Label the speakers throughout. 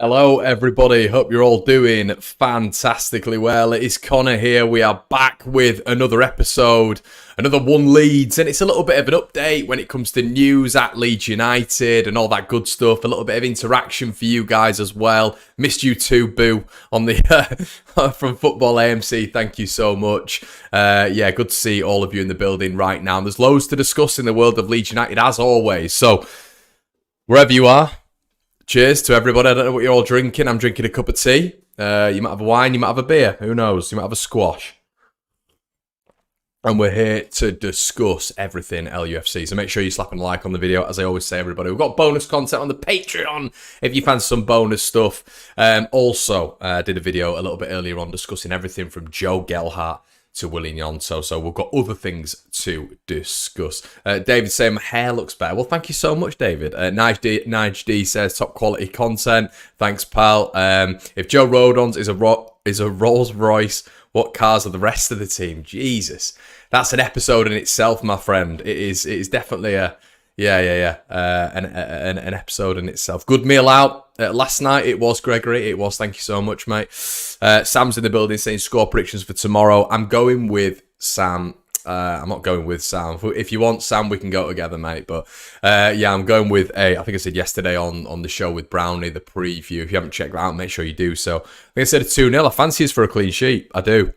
Speaker 1: Hello, everybody. Hope you're all doing fantastically well. It is Connor here. We are back with another episode, another One Leeds, and it's a little bit of an update when it comes to news at Leeds United and all that good stuff. A little bit of interaction for you guys as well. Missed you too, Boo, on the from Football AMC. Thank you so much. Good to see all of you in the building right now. And there's loads to discuss in the world of Leeds United as always. So wherever you are. Cheers to everybody. I don't know what you're all drinking. I'm drinking a cup of tea. You might have a wine, you might have a beer. Who knows? You might have a squash. And we're here to discuss everything LUFC. So make sure you slap a like on the video. As I always say, everybody, we've got bonus content on the Patreon if you fancy some bonus stuff. Also, did a video a little bit earlier on discussing everything from Joe Gelhardt to Willian Yonto. So we've got other things to discuss. David saying my hair looks better. Well, thank you so much, David. Nige D says top quality content. Thanks, pal. If Joe Rodon's is a Rolls Royce, what cars are the rest of the team? Jesus, that's an episode in itself, my friend. It is definitely an episode in itself. Good meal out last night. It was, Gregory. It was. Thank you so much, mate. Sam's in the building saying score predictions for tomorrow. I'm going with Sam. I'm not going with Sam. If you want Sam, we can go together, mate. But I'm going with I think I said yesterday on the show with Brownie, the preview. If you haven't checked that out, make sure you do. So I think I said a 2-0. I fancy us for a clean sheet. I do.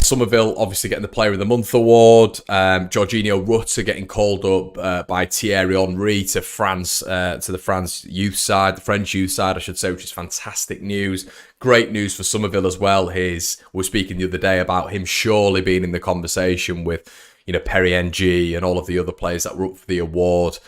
Speaker 1: Somerville obviously getting the Player of the Month award. Jorginho Rutter getting called up by Thierry Henry to France, to the French youth side, I should say, which is fantastic news. Great news for Somerville as well. We were speaking the other day about him surely being in the conversation with, Perry NG and all of the other players that were up for the award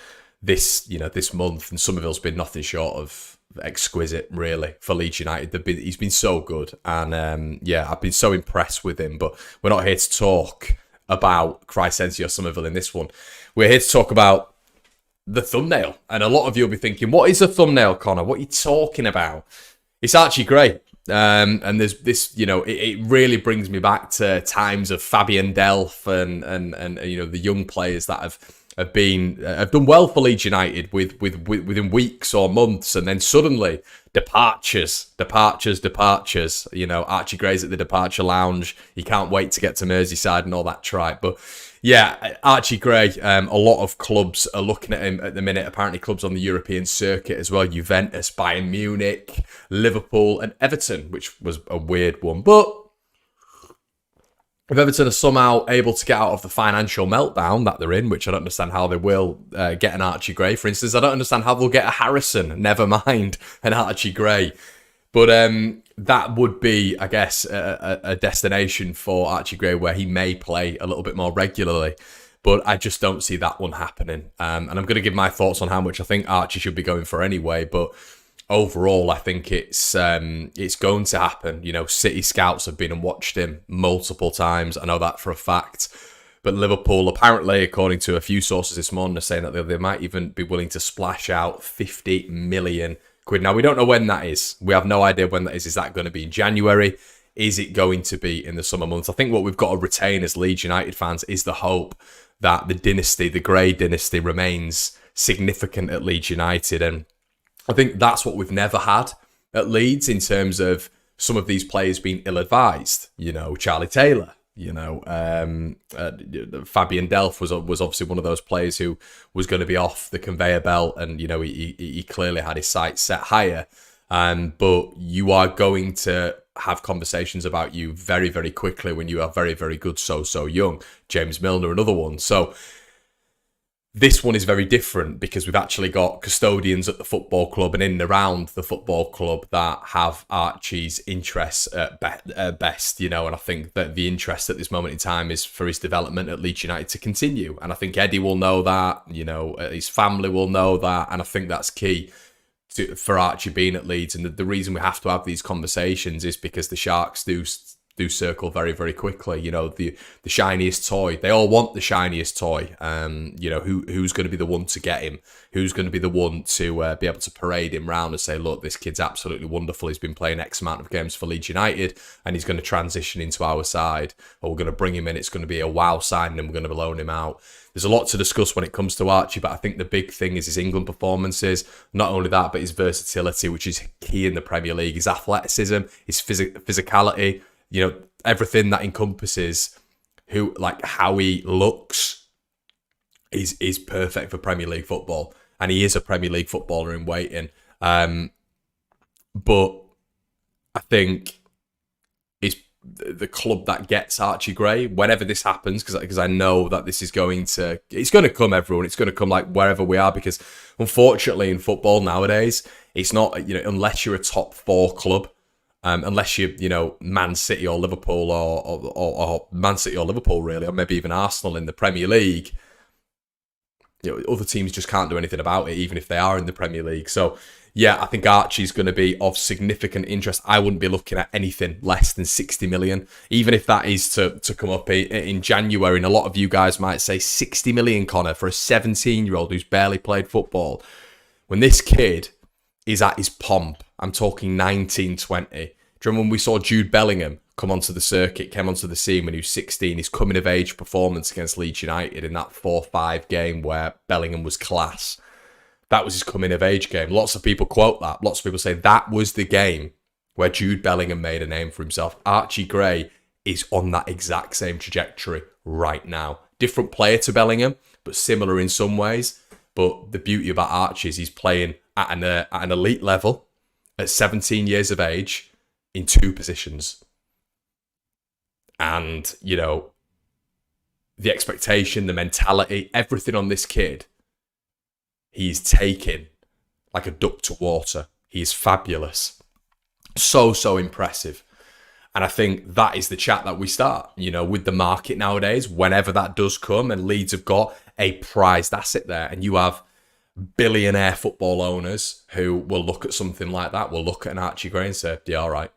Speaker 1: this month. And Somerville's been nothing short of exquisite, really, for Leeds United. He's been so good, and I've been so impressed with him. But we're not here to talk about Crysencio Somerville in this one. We're here to talk about the thumbnail, and a lot of you will be thinking, "What is a thumbnail, Connor? What are you talking about?" It's Archie Gray, and there's this. It really brings me back to times of Fabian Delph and the young players that have done well for Leeds United within weeks or months, and then suddenly departures. Archie Gray's at the departure lounge. He can't wait to get to Merseyside and all that tripe. But yeah, Archie Gray. A lot of clubs are looking at him at the minute. Apparently, clubs on the European circuit as well: Juventus, Bayern Munich, Liverpool, and Everton, which was a weird one, but if Everton are somehow able to get out of the financial meltdown that they're in, which I don't understand how they will get an Archie Gray, for instance. I don't understand how they'll get a Harrison, never mind an Archie Gray. But that would be, I guess, a destination for Archie Gray where he may play a little bit more regularly. But I just don't see that one happening. And I'm going to give my thoughts on how much I think Archie should be going for anyway. But overall, I think it's going to happen. City scouts have been and watched him multiple times. I know that for a fact. But Liverpool, apparently, according to a few sources this morning, are saying that they might even be willing to splash out 50 million quid. Now, we don't know when that is. We have no idea when that is. Is that going to be in January? Is it going to be in the summer months? I think what we've got to retain as Leeds United fans is the hope that the Gray dynasty, remains significant at Leeds United. And I think that's what we've never had at Leeds in terms of some of these players being ill-advised. Charlie Taylor, Fabian Delph was obviously one of those players who was going to be off the conveyor belt, and he clearly had his sights set higher. But you are going to have conversations about you very, very quickly when you are very, very good so young. James Milner, another one. So this one is very different because we've actually got custodians at the football club and in and around the football club that have Archie's interests at best, and I think that the interest at this moment in time is for his development at Leeds United to continue. And I think Eddie will know that, his family will know that, and I think that's key for Archie being at Leeds. And the reason we have to have these conversations is because the Sharks do do circle very, very quickly. You know, the shiniest toy. They all want the shiniest toy. You know, who's going to be the one to get him? Who's going to be the one to be able to parade him round and say, look, this kid's absolutely wonderful. He's been playing X amount of games for Leeds United and he's going to transition into our side. Or we're going to bring him in. It's going to be a wow signing and we're going to loan him out. There's a lot to discuss when it comes to Archie, but I think the big thing is his England performances. Not only that, but his versatility, which is key in the Premier League. His athleticism, his physicality, you know, everything that encompasses how he looks is perfect for Premier League football. And he is a Premier League footballer in waiting. But I think it's the club that gets Archie Gray whenever this happens, because I know that this is it's going to come, everyone. It's going to come like wherever we are, because unfortunately in football nowadays, it's not, you know, unless you're a top 4 club, unless you're, Man City or Liverpool or Man City or Liverpool really, or maybe even Arsenal in the Premier League. You know, other teams just can't do anything about it, even if they are in the Premier League. So, yeah, I think Archie's going to be of significant interest. I wouldn't be looking at anything less than 60 million, even if that is to come up in January. And a lot of you guys might say 60 million, Connor, for a 17-year-old who's barely played football. When this kid is at his pomp, I'm talking 19, 20. Do you remember when we saw Jude Bellingham come onto the circuit, came onto the scene when he was 16, his coming-of-age performance against Leeds United in that 4-5 game where Bellingham was class? That was his coming-of-age game. Lots of people quote that. Lots of people say that was the game where Jude Bellingham made a name for himself. Archie Gray is on that exact same trajectory right now. Different player to Bellingham, but similar in some ways. But the beauty about Archie is he's playing at an elite level at 17 years of age in 2 positions. And, you know, the expectation, the mentality, everything on this kid, he's taken like a duck to water. He's fabulous. So impressive. And I think that is the chat that we start, you know, with the market nowadays, whenever that does come, and Leeds have got a prized asset there. And you have billionaire football owners who will look at something like that, will look at an Archie Gray and say, yeah, all right.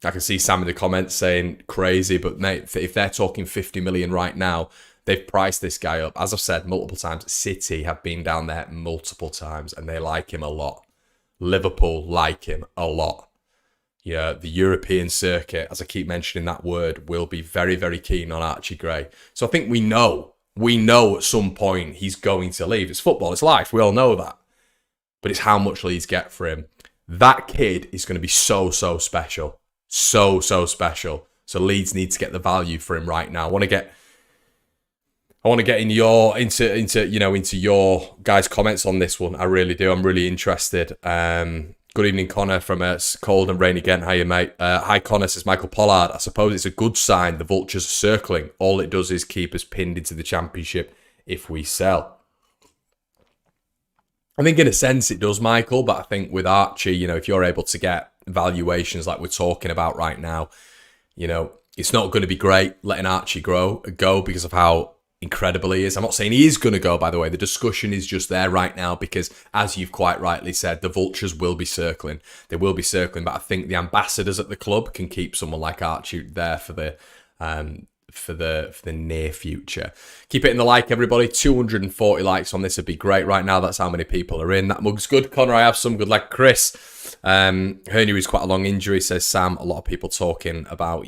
Speaker 1: I can see Sam in the comments saying crazy, but mate, if they're talking 50 million right now, they've priced this guy up. As I've said multiple times, City have been down there multiple times and they like him a lot. Liverpool like him a lot. Yeah, the European circuit, as I keep mentioning that word, will be very, very keen on Archie Gray. So I think we know at some point he's going to leave. It's football, it's life, we all know that. But it's how much Leeds get for him. That kid is going to be so special. So special. So Leeds need to get the value for him right now. I want to get into your guys' comments on this one. I really do. I'm really interested. Good evening, Connor, from a cold and rainy Ghent. How you, mate? Hi, Connor, says Michael Pollard. I suppose it's a good sign the vultures are circling. All it does is keep us pinned into the championship if we sell. I think in a sense it does, Michael, but I think with Archie, you know, if you're able to get valuations like we're talking about right now, you know, it's not going to be great letting Archie go because of how incredible he is. I'm not saying he is going to go, by the way. The discussion is just there right now because, as you've quite rightly said, the vultures will be circling. They will be circling, but I think the ambassadors at the club can keep someone like Archie there for the near future. Keep hitting the like, everybody. 240 likes on this would be great right now. That's how many people are in. That mug's good. Connor, I have some. Good luck, Chris. Hernia is quite a long injury, says Sam. A lot of people talking about,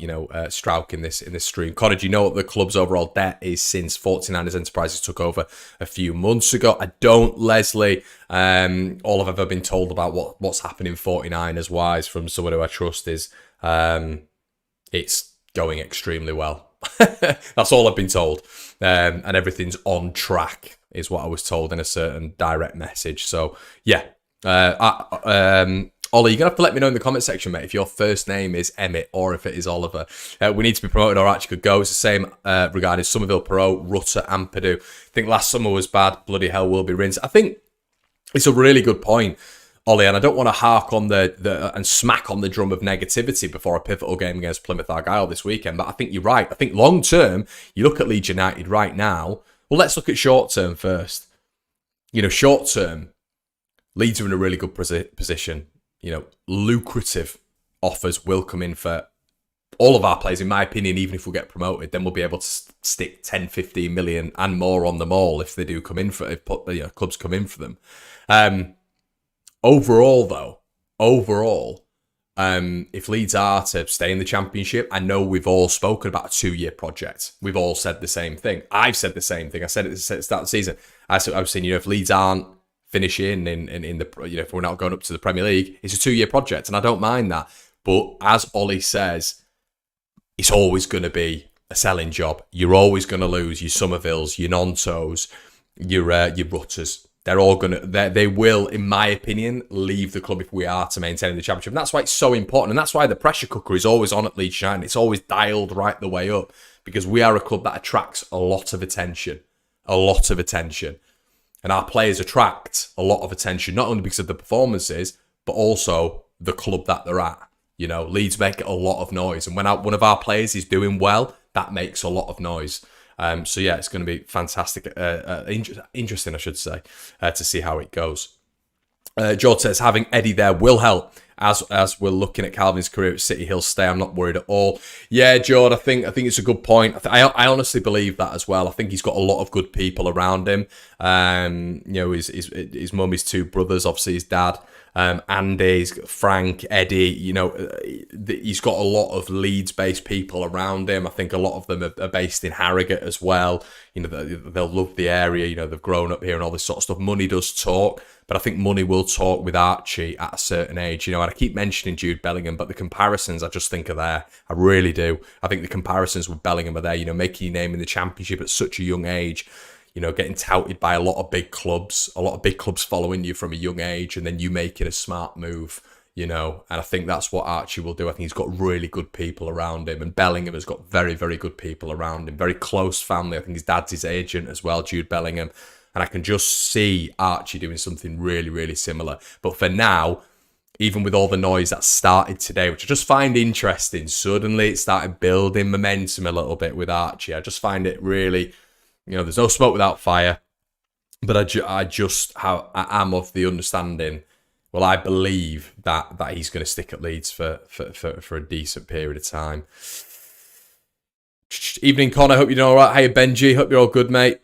Speaker 1: Strauch in this stream. Connor, do you know what the club's overall debt is since 49ers Enterprises took over a few months ago? I don't, Leslie. All I've ever been told about what's happening 49ers wise from someone who I trust is it's going extremely well. That's all I've been told. And everything's on track is what I was told in a certain direct message. So, yeah. Ollie, you're going to have to let me know in the comment section, mate, if your first name is Emmett or if it is Oliver. We need to be promoted or Archie could go. It's the same regarding Somerville, Perot, Rutter and Purdue. I think last summer was bad. Bloody hell will be rinsed. I think it's a really good point, Ollie, and I don't want to hark on and smack on the drum of negativity before a pivotal game against Plymouth Argyle this weekend, but I think you're right. I think long term, you look at Leeds United right now. Well, let's look at short term first. Short term, Leeds are in a really good position. Lucrative offers will come in for all of our players, in my opinion. Even if we get promoted, then we'll be able to stick 10, 15 million and more on them all if they do come in for, if clubs come in for them. Overall, if Leeds are to stay in the Championship, I know we've all spoken about a 2-year project. We've all said the same thing. I've said the same thing. I said it at the start of the season. I was saying, if Leeds aren't finishing in the, if we're not going up to the Premier League, it's a 2-year project, and I don't mind that. But as Ollie says, it's always going to be a selling job. You're always going to lose your Somervilles, your Nontos, your Rutters. They're all they will, in my opinion, leave the club if we are to maintain the Championship. And that's why it's so important. And that's why the pressure cooker is always on at Leeds United. It's always dialed right the way up, because we are a club that attracts a lot of attention. A lot of attention. And our players attract a lot of attention, not only because of the performances, but also the club that they're at. Leeds make a lot of noise. And when one of our players is doing well, that makes a lot of noise. So yeah, it's going to be fantastic, interesting, I should say, to see how it goes. George says having Eddie there will help. As we're looking at Calvin's career at City, he'll stay. I'm not worried at all. Yeah, George, I think it's a good point. I honestly believe that as well. I think he's got a lot of good people around him. His mum, his 2 brothers, obviously his dad. Andy, Frank, Eddie, he's got a lot of Leeds-based people around him. I think a lot of them are based in Harrogate as well. They'll love the area. They've grown up here and all this sort of stuff. Money does talk, but I think money will talk with Archie at a certain age. And I keep mentioning Jude Bellingham, but the comparisons I just think are there. I really do. I think the comparisons with Bellingham are there. Making your name in the Championship at such a young age. Getting touted by a lot of big clubs following you from a young age, and then you making a smart move, and I think that's what Archie will do. I think he's got really good people around him, and Bellingham has got very, very good people around him, very close family. I think his dad's his agent as well, Jude Bellingham, and I can just see Archie doing something really, really similar. But for now, even with all the noise that started today, which I just find interesting, suddenly it started building momentum a little bit with Archie. I just find it really... there's no smoke without fire, but I am of the understanding. Well, I believe that he's going to stick at Leeds for a decent period of time. Evening, Connor. Hope you're doing all right. Hey, Benji. Hope you're all good, mate.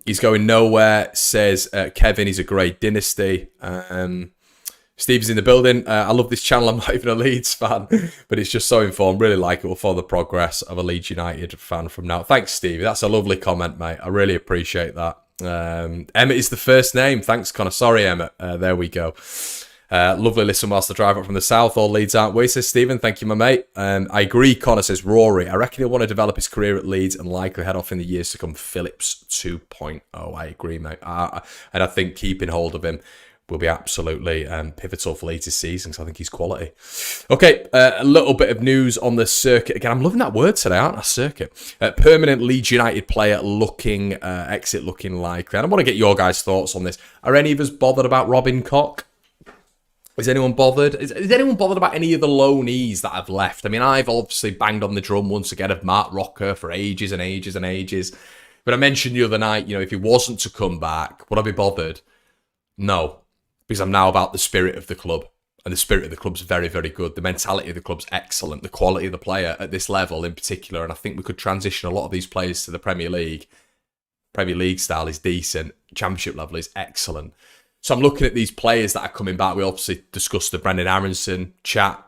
Speaker 1: He's going nowhere. Says Kevin. He's a great dynasty. Steve's in the building. I love this channel. I'm not even a Leeds fan, but it's just so informed. Really like it. Will follow the progress of a Leeds United fan from now. Thanks, Steve. That's a lovely comment, mate. I really appreciate that. Emmett is the first name. Thanks, Connor. Sorry, Emmett. There we go. Lovely listen whilst I drive up from the south. All Leeds aren't we, says Stephen. Thank you, my mate. I agree, Connor, says Rory. I reckon he'll want to develop his career at Leeds and likely head off in the years to come. Phillips 2.0. I agree, mate. And I think keeping hold of him will be absolutely pivotal for Leeds this season, because I think he's quality. Okay, a little bit of news on the circuit. Again, I'm loving that word today, aren't I? Circuit. Permanent Leeds United player exit looking likely. And I want to get your guys' thoughts on this. Are any of us bothered about Robin Koch? Is anyone bothered? Is anyone bothered about any of the loanees that have left? I mean, I've obviously banged on the drum once again of Mark Rocker for ages and ages and ages. But I mentioned the other night, if he wasn't to come back, would I be bothered? No. Because I'm now about the spirit of the club. And the spirit of the club's very, very good. The mentality of the club's excellent. The quality of the player at this level in particular. And I think we could transition a lot of these players to the Premier League. Premier League style is decent. Championship level is excellent. So I'm looking at these players that are coming back. We obviously discussed the Brendan Aronson chat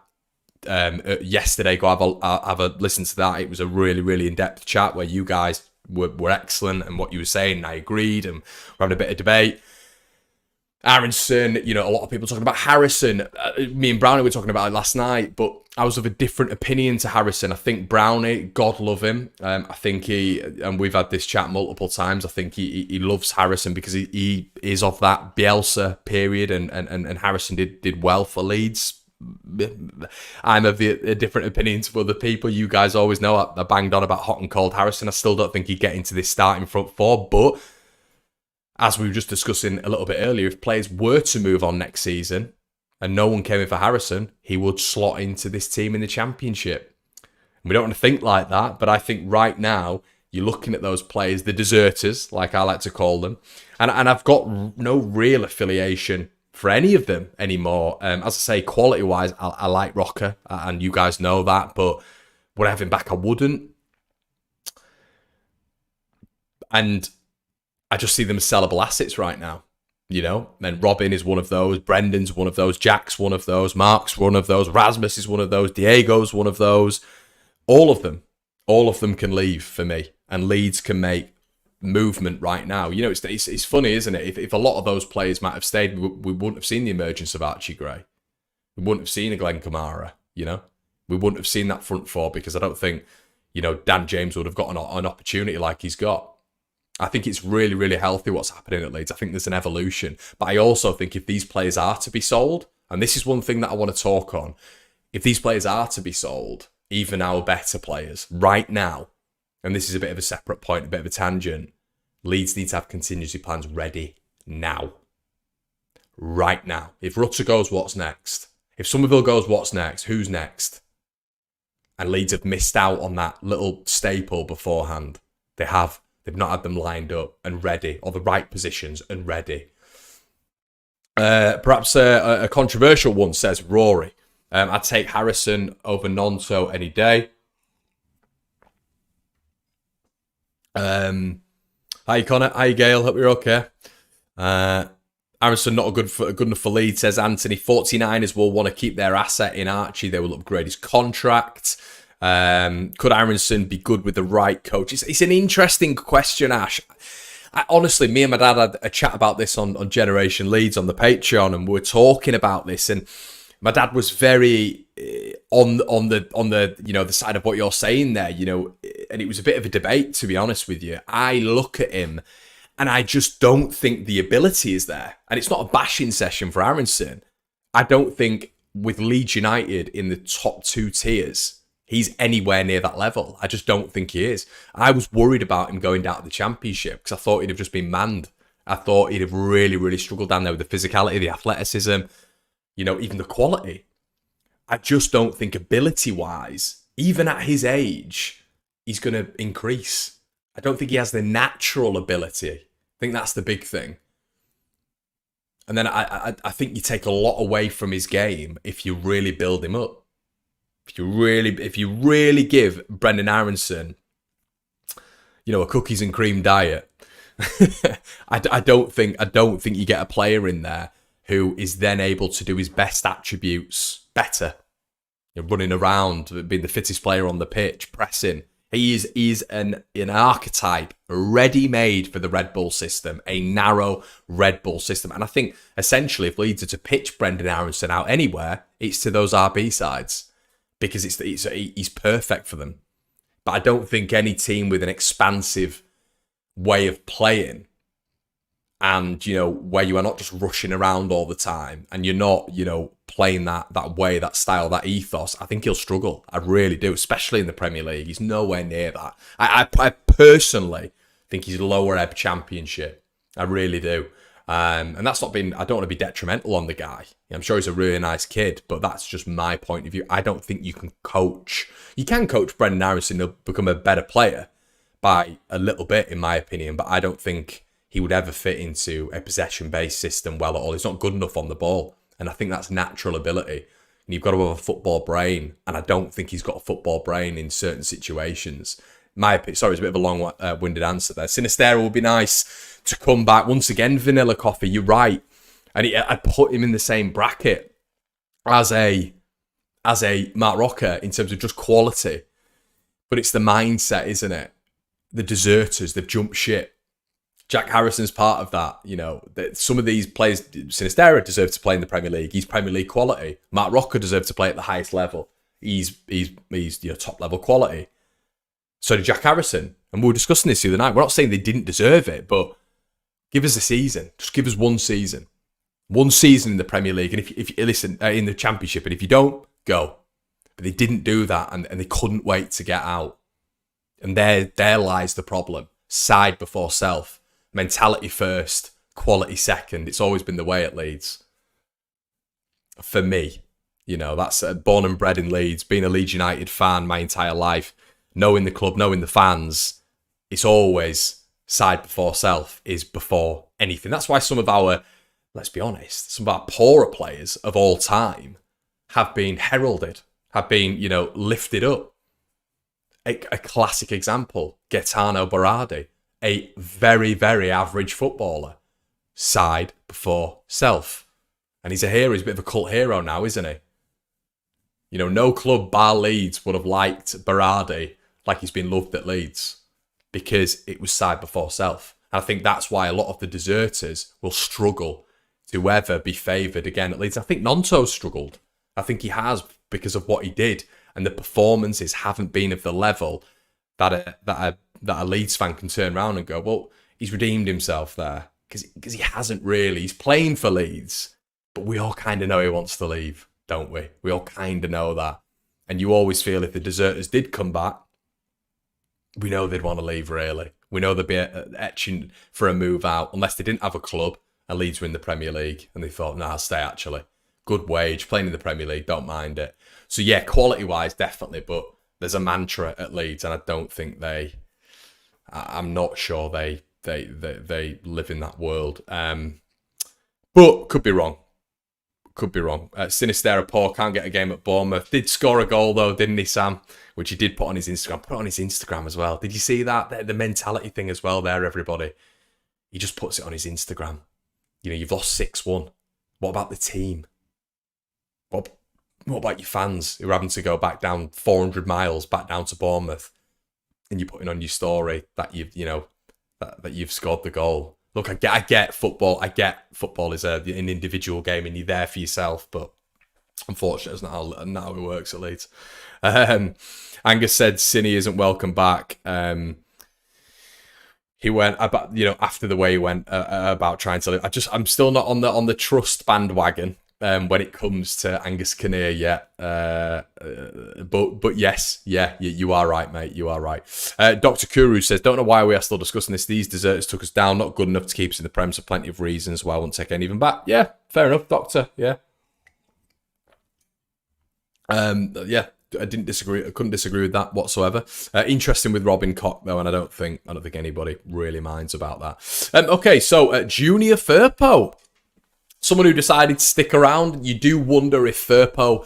Speaker 1: yesterday. Go have a listen to that. It was a really, really in-depth chat where you guys were excellent. And what you were saying, and I agreed. And we're having a bit of debate. Aronson, a lot of people talking about Harrison. Me and Brownie were talking about it last night, but I was of a different opinion to Harrison. I think Brownie, God love him. I think and we've had this chat multiple times, I think he loves Harrison because he is of that Bielsa period, and Harrison did well for Leeds. I'm of a different opinion to other people. You guys always know I banged on about hot and cold Harrison. I still don't think he'd get into this starting front four, but as we were just discussing a little bit earlier, if players were to move on next season and no one came in for Harrison, he would slot into this team in the Championship. And we don't want to think like that, but I think right now you're looking at those players, the deserters, like I like to call them, and I've got no real affiliation for any of them anymore. As I say, quality-wise, I like Rocker, and you guys know that, but would I have him back? I wouldn't. And I just see them as sellable assets right now. And Robin is one of those, Brendan's one of those, Jack's one of those, Mark's one of those, Rasmus is one of those, Diego's one of those. All of them can leave for me, and Leeds can make movement right now. It's funny, isn't it? If a lot of those players might have stayed, we wouldn't have seen the emergence of Archie Gray. We wouldn't have seen a Glenn Kamara, We wouldn't have seen that front four, because I don't think, Dan James would have got an opportunity like he's got. I think it's really, really healthy what's happening at Leeds. I think there's an evolution. But I also think if these players are to be sold, and this is one thing that I want to talk on, if these players are to be sold, even our better players, right now, and this is a bit of a separate point, a bit of a tangent, Leeds need to have contingency plans ready now. Right now. If Rutter goes, what's next? If Somerville goes, what's next? Who's next? And Leeds have missed out on that little staple beforehand. They have. They've not had them lined up and ready, or the right positions and ready. Perhaps a controversial one, says Rory. I'd take Harrison over Nonto any day. Hi Connor, hi Gail, hope you're okay. Harrison not good enough for Leeds, says Anthony. 49ers will want to keep their asset in Archie. They will upgrade his contract. Could Aronson be good with the right coach? It's an interesting question, Ash. Honestly, me and my dad had a chat about this on Generation Leeds on the Patreon, and we were talking about this, and my dad was very on the the side of what you're saying there, and it was a bit of a debate, to be honest with you. I look at him and I just don't think the ability is there, and it's not a bashing session for Aronson. I don't think with Leeds United in the top 2 tiers he's anywhere near that level. I just don't think he is. I was worried about him going down to the Championship because I thought he'd have just been manned. I thought he'd have really, really struggled down there with the physicality, the athleticism, even the quality. I just don't think ability-wise, even at his age, he's going to increase. I don't think he has the natural ability. I think that's the big thing. And then I think you take a lot away from his game if you really build him up. If you really give Brendan Aronson, a cookies and cream diet, I don't think you get a player in there who is then able to do his best attributes better. Running around, being the fittest player on the pitch, pressing. He's an archetype ready-made for the Red Bull system, a narrow Red Bull system. And I think essentially if Leeds are to pitch Brendan Aronson out anywhere, it's to those RB sides. Because he's perfect for them. But I don't think any team with an expansive way of playing and, where you are not just rushing around all the time and you're not, playing that way, that style, that ethos, I think he'll struggle. I really do, especially in the Premier League. He's nowhere near that. I personally think he's lower ebb Championship. I really do. And that's not been, I don't want to be detrimental on the guy. I'm sure he's a really nice kid, but that's just my point of view. I don't think you can coach. You can coach Brendan Aronson to become a better player by a little bit, in my opinion, but I don't think he would ever fit into a possession-based system well at all. He's not good enough on the ball, and I think that's natural ability. And you've got to have a football brain, and I don't think he's got a football brain in certain situations. Sorry, it's a bit of a long-winded answer there. Sinistera would be nice to come back. Once again, Vanilla Coffee, you're right. And I'd put him in the same bracket as a Mark Rocker in terms of just quality. But it's the mindset, isn't it? The deserters, they've jumped ship. Jack Harrison's part of that. Some of these players, Sinistera deserve to play in the Premier League. He's Premier League quality. Mark Rocker deserves to play at the highest level. He's top level quality. So did Jack Harrison. And we were discussing this the other night. We're not saying they didn't deserve it, but give us a season. Just give us one season. One season in the Premier League. And if you listen, in the Championship. And if you don't, go. But they didn't do that. And they couldn't wait to get out. And there lies the problem. Side before self. Mentality first. Quality second. It's always been the way at Leeds. For me. That's born and bred in Leeds. Being a Leeds United fan my entire life. Knowing the club, knowing the fans, it's always side before self is before anything. That's why some of our let's be honest, some of our poorer players of all time have been heralded, have been, lifted up. A classic example, Gaetano Berardi, a very, very average footballer. Side before self. And he's a hero, he's a bit of a cult hero now, isn't he? No club bar Leeds would have liked Berardi like he's been loved at Leeds, because it was side before self. And I think that's why a lot of the deserters will struggle to ever be favoured again at Leeds. I think Nonto's struggled. I think he has, because of what he did, and the performances haven't been of the level that a Leeds fan can turn around and go, well, he's redeemed himself there. Because he hasn't really. He's playing for Leeds, but we all kind of know he wants to leave, don't we? We all kind of know that. And you always feel if the deserters did come back, we know they'd want to leave, really. We know they'd be etching for a move out, unless they didn't have a club and Leeds were in the Premier League and they thought, nah, I'll stay actually. Good wage, playing in the Premier League, don't mind it. So yeah, quality-wise, definitely, but there's a mantra at Leeds, and I don't think I'm not sure they live in that world. But could be wrong. Sinistera Paul can't get a game at Bournemouth. Did score a goal though, didn't he, Sam? Which he did put on his Instagram. Put it on his Instagram as well. Did you see that? The mentality thing as well there, everybody. He just puts it on his Instagram. You've lost 6-1. What about the team? What about your fans who are having to go back down 400 miles back down to Bournemouth, and you're putting on your story that that you've scored the goal? Look, I get football. I get football is an individual game and you're there for yourself, but unfortunately, it's not how it works at Leeds. Angus said Cine isn't welcome back. He went about, after the way he went about trying to live. I'm still not on the trust bandwagon when it comes to Angus Kinnear yet. But yes, yeah, you are right, mate. You are right. Dr. Kuru says, don't know why we are still discussing this. These deserters took us down. Not good enough to keep us in the Prem, so plenty of reasons why I won't take any of them back. Yeah, fair enough, Doctor. Yeah. Yeah, I didn't disagree. I couldn't disagree with that whatsoever. Interesting with Robin Koch though, and I don't think anybody really minds about that. Okay, so Junior Firpo, someone who decided to stick around. You do wonder if Firpo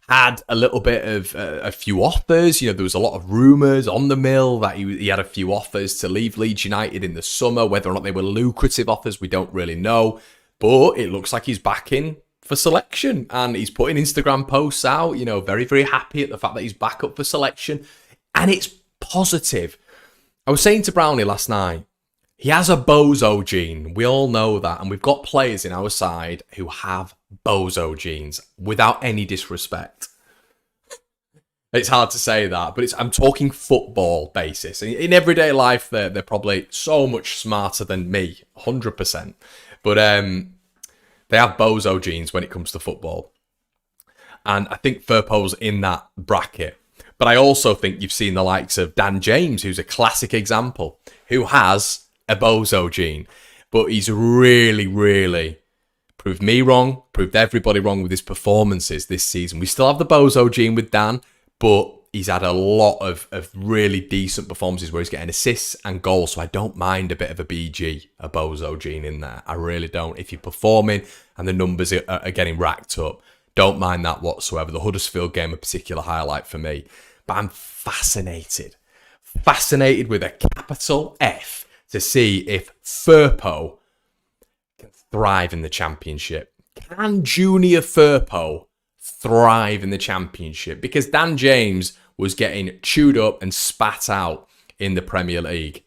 Speaker 1: had a little bit of a few offers. There was a lot of rumours on the mill that he had a few offers to leave Leeds United in the summer. Whether or not they were lucrative offers, we don't really know. But it looks like he's back in for selection, and he's putting Instagram posts out, very, very happy at the fact that he's back up for selection, and it's positive. I was saying to Brownie last night, he has a bozo gene. We all know that, and we've got players in our side who have bozo genes, without any disrespect. It's hard to say that, but I'm talking football basis. In everyday life, they're probably so much smarter than me, 100%. But they have bozo genes when it comes to football. And I think Firpo's in that bracket. But I also think you've seen the likes of Dan James, who's a classic example, who has a bozo gene. But he's really, really proved me wrong, proved everybody wrong with his performances this season. We still have the bozo gene with Dan, but he's had a lot of really decent performances where he's getting assists and goals. So I don't mind a bit of a BG, a bozo gene in there. I really don't. If you're performing and the numbers are getting racked up, don't mind that whatsoever. The Huddersfield game, a particular highlight for me. But I'm fascinated with a capital F to see if Firpo can thrive in the Championship. Can Junior Firpo thrive in the Championship? Because Dan James was getting chewed up and spat out in the Premier League.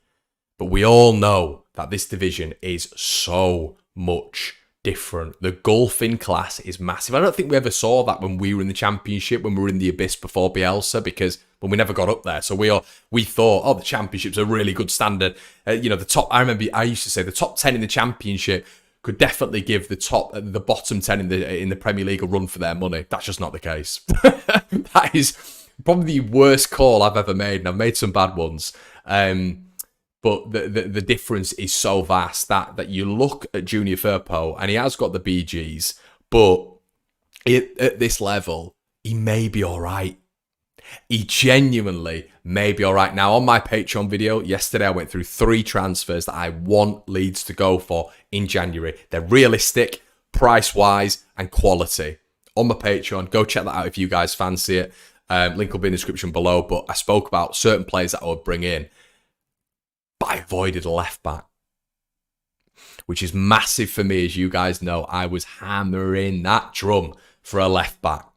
Speaker 1: But we all know that this division is so much different. The golfing class is massive. I don't think we ever saw that when we were in the Championship, when we were in the abyss before Bielsa, because when we never got up there. So we thought, oh, the Championship's a really good standard. The top, I remember I used to say the top 10 in the Championship could definitely give the bottom 10 in the Premier League a run for their money. That's just not the case. That is probably the worst call I've ever made, and I've made some bad ones. But the difference is so vast that you look at Junior Firpo, and he has got the BGs, but at this level, he may be all right. He genuinely may be all right. Now, on my Patreon video yesterday, I went through 3 transfers that I want Leeds to go for in January. They're realistic, price-wise, and quality. On my Patreon, go check that out if you guys fancy it. Link will be in the description below. But I spoke about certain players that I would bring in, but I avoided a left-back, which is massive for me. As you guys know, I was hammering that drum for a left-back.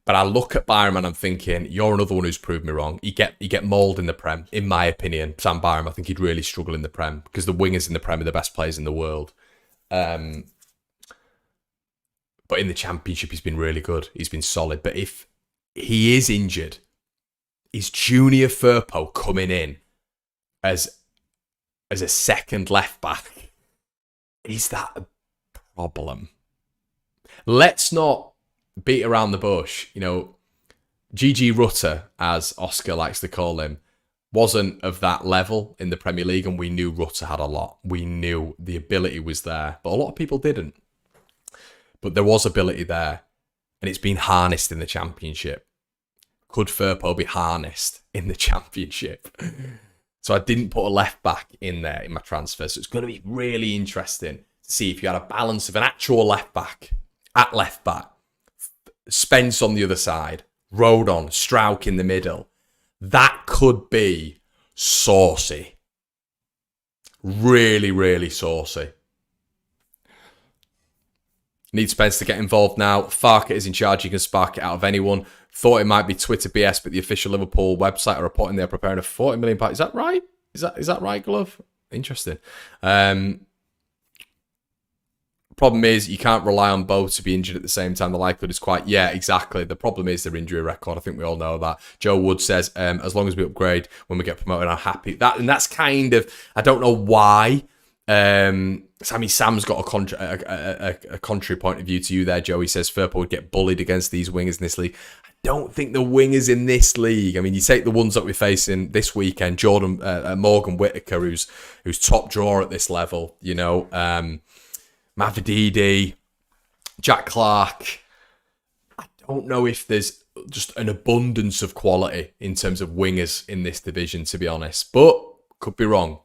Speaker 1: But I look at Byram and I'm thinking, you're another one who's proved me wrong. You get mauled in the Prem, in my opinion. Sam Byram, I think he'd really struggle in the Prem because the wingers in the Prem are the best players in the world. But in the Championship, he's been really good. He's been solid. But if he is injured, is Junior Firpo coming in as a second left back? Is that a problem? Let's not beat around the bush. You know, GG Rutter, as Oscar likes to call him, wasn't of that level in the Premier League, and we knew Rutter had a lot. We knew the ability was there, but a lot of people didn't. But there was ability there, and it's been harnessed in the Championship. Could Firpo be harnessed in the Championship? So I didn't put a left back in there in my transfer. So it's going to be really interesting to see if you had a balance of an actual left back at left back, Spence on the other side, Rodon, Strauch in the middle. That could be saucy. Really, really saucy. Need Spence to get involved now. Farker is in charge. You can spark it out of anyone. Thought it might be Twitter BS, but the official Liverpool website are reporting they're preparing a £40 million. Is that right? Is that right, Glove? Interesting. Problem is, you can't rely on both to be injured at the same time. The likelihood is quite... Yeah, exactly. The problem is their injury record. I think we all know that. Joe Wood says, as long as we upgrade when we get promoted, I'm happy. That's kind of... I don't know why. Sam's got a contrary point of view to you there, Joe. He says Firpo would get bullied against these wingers in this league. I don't think the wingers in this league... I mean, you take the ones that we're facing this weekend, Morgan Whittaker, who's top drawer at this level, you know... Mavididi, Jack Clark. I don't know if there's just an abundance of quality in terms of wingers in this division, to be honest. But could be wrong.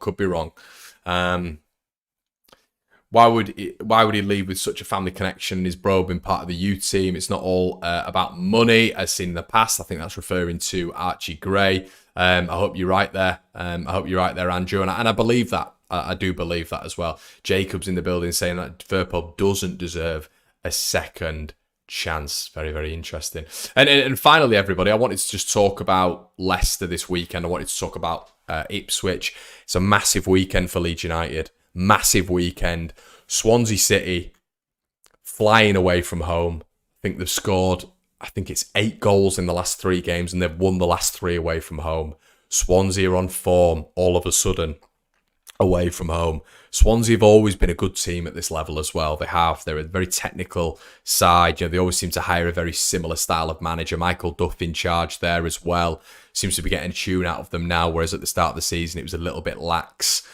Speaker 1: Why would he leave with such a family connection? His bro being part of the U team. It's not all about money, as seen in the past. I think that's referring to Archie Gray. I hope you're right there. Andrew, and I believe that. I do believe that as well. Jacob's in the building saying that Firpo doesn't deserve a second chance. Very, very interesting. And finally, everybody, I wanted to just talk about Leicester this weekend. I wanted to talk about Ipswich. It's a massive weekend for Leeds United. Massive weekend. Swansea City flying away from home. I think they've scored, it's 8 goals in the last 3 games, and they've won the last 3 away from home. Swansea are on form all of a sudden. Away from home. Swansea have always been a good team at this level as well. They're a very technical side. You know, they always seem to hire a very similar style of manager. Michael Duff in charge there as well. Seems to be getting a tune out of them now, whereas at the start of the season it was a little bit lax.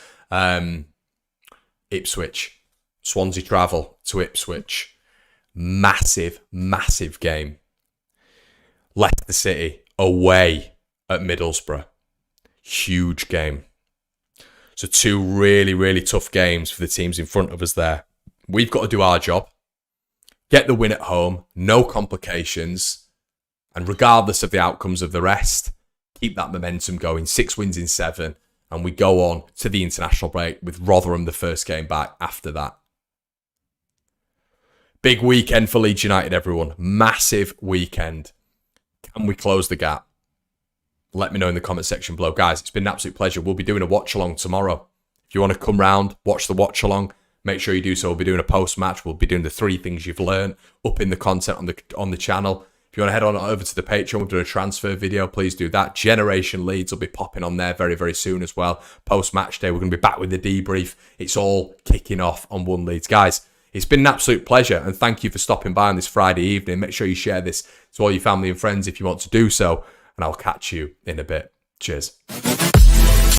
Speaker 1: Ipswich. Swansea travel to Ipswich. Massive, massive game. Leicester City away at Middlesbrough. Huge game. So 2 really, really tough games for the teams in front of us there. We've got to do our job. Get the win at home. No complications. And regardless of the outcomes of the rest, keep that momentum going. 6 wins in 7. And we go on to the international break with Rotherham the first game back after that. Big weekend for Leeds United, everyone. Massive weekend. Can we close the gap? Let me know in the comment section below. Guys, it's been an absolute pleasure. We'll be doing a watch-along tomorrow. If you want to come round, watch the watch-along, make sure you do so. We'll be doing a post-match. We'll be doing the 3 things you've learned, up in the content on the channel. If you want to head on over to the Patreon, we'll do a transfer video. Please do that. Generation Leeds will be popping on there very, very soon as well. Post-match day, we're going to be back with the debrief. It's all kicking off on One Leeds. Guys, it's been an absolute pleasure, and thank you for stopping by on this Friday evening. Make sure you share this to all your family and friends if you want to do so. And I'll catch you in a bit. Cheers.